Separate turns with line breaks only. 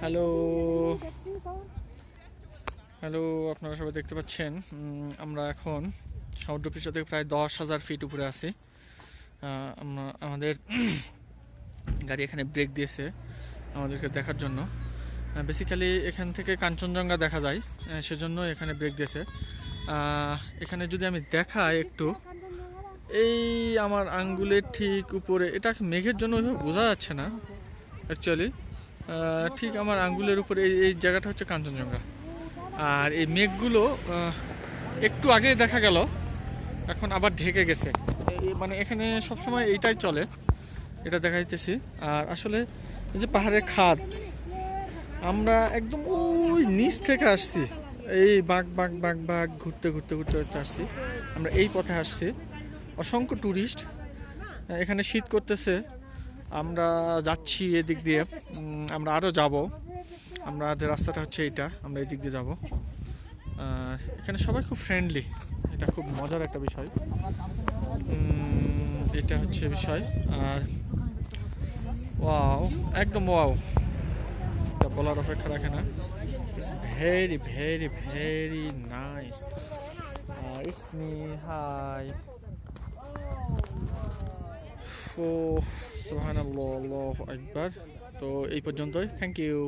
Hello hello, আপনারা সবাই দেখতে পাচ্ছেন আমরা এখন সমুদ্রপৃষ্ঠ থেকে প্রায় 10,000 ফিট উপরে আছি। আমাদের গাড়ি এখানে ব্রেক দিয়েছে আমাদেরকে দেখার জন্য। বেসিক্যালি এখান থেকে কাঞ্চনজঙ্ঘা দেখা যায়, সেজন্য এখানে ব্রেক দিয়েছে। এখানে যদি আমি দেখাই একটু, এই আমার আঙ্গুলের ঠিক উপরে, এটা মেঘের জন্য ওইভাবে বোঝা যাচ্ছে না অ্যাকচুয়ালি। ঠিক আমার আঙ্গুলের উপরে এই জায়গাটা হচ্ছে কাঞ্চনজঙ্ঘা। আর এই মেঘগুলো একটু আগে দেখা গেল, এখন আবার ঢেকে গেছে। মানে এখানে সবসময় এইটাই চলে, এটা দেখাইতেছি। আর আসলে এই যে পাহাড়ের খাদ, আমরা একদম ওই নিচ থেকে আসছি, এই বাঘ বাঘ বাঘ বাঘ ঘুরতে ঘুরতে ঘুরতে ঘুরতে আসছি। আমরা এই পথে আসছি, অসংখ্য ট্যুরিস্ট। এখানে শীত করতেছে, আমরা যাচ্ছি এদিক দিয়ে। আমরা আরও যাব, আমাদের রাস্তাটা হচ্ছে এইটা, আমরা এই দিক দিয়ে যাব। এখানে সবাই খুব ফ্রেন্ডলি, এটা খুব মজার একটা বিষয়। এটা হচ্ছে বিষয়। আর ওয়াও, একদম ওয়াও, এটা বলার অপেক্ষা রাখে না। It's very very very nice. It's me, hi. সুবহানাল্লাহ, আল্লাহু আকবার। তো এই পর্যন্তই, থ্যাংক ইউ।